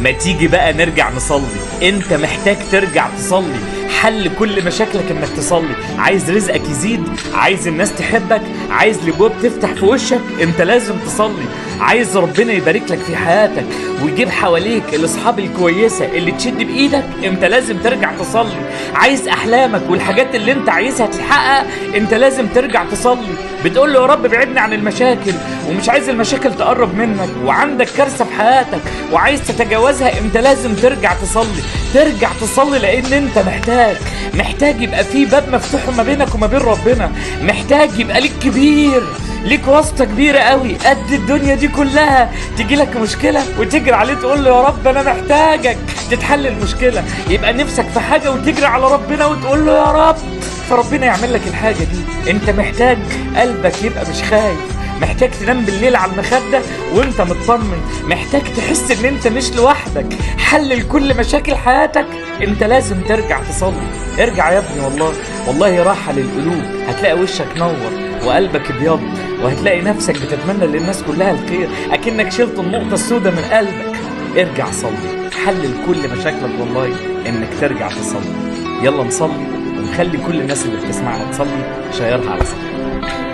ما تيجي بقى نرجع نصلي. انت محتاج ترجع تصلي. حل كل مشاكلك انك تصلي. عايز رزقك يزيد، عايز الناس تحبك، عايز الابواب تفتح في وشك، انت لازم تصلي. عايز ربنا يبارك لك في حياتك ويجيب حواليك الاصحاب الكويسه اللي تشد بايدك، انت لازم ترجع تصلي. عايز احلامك والحاجات اللي انت عايزها تتحقق، انت لازم ترجع تصلي. بتقول له يا رب ابعدني عن المشاكل ومش عايز المشاكل تقرب منك، وعندك كارثه في حياتك وعايز تتجاوزها، انت لازم ترجع تصلي. ترجع تصلي لان انت محتاج يبقى في باب مفتوح ما بينك وما بين ربنا. محتاج يبقى ليك كبير، ليك واسطة كبيرة قوي قد الدنيا دي كلها. تيجي لك مشكلة وتجري عليه تقول له يا رب انا محتاجك، تتحل المشكلة. يبقى نفسك في حاجة وتجري على ربنا وتقول له يا رب، فربنا يعمل لك الحاجة دي. انت محتاج قلبك يبقى مش خايف، محتاج تنام بالليل على المخدة وانت مطمن، محتاج تحس ان انت مش لوحدك. حلل كل مشاكل حياتك، انت لازم ترجع تصلي. ارجع يا ابني، والله راحة للقلوب. هتلاقي وشك نور وقلبك ابيض، وهتلاقي نفسك بتتمنى للناس كلها الخير، اكنك شلت النقطة السوداء من قلبك. ارجع صلي. حلل كل مشاكلك والله انك ترجع تصلي. يلا نصلي ونخلي كل الناس اللي بتسمعنا تصلي. شيرها على صدرك.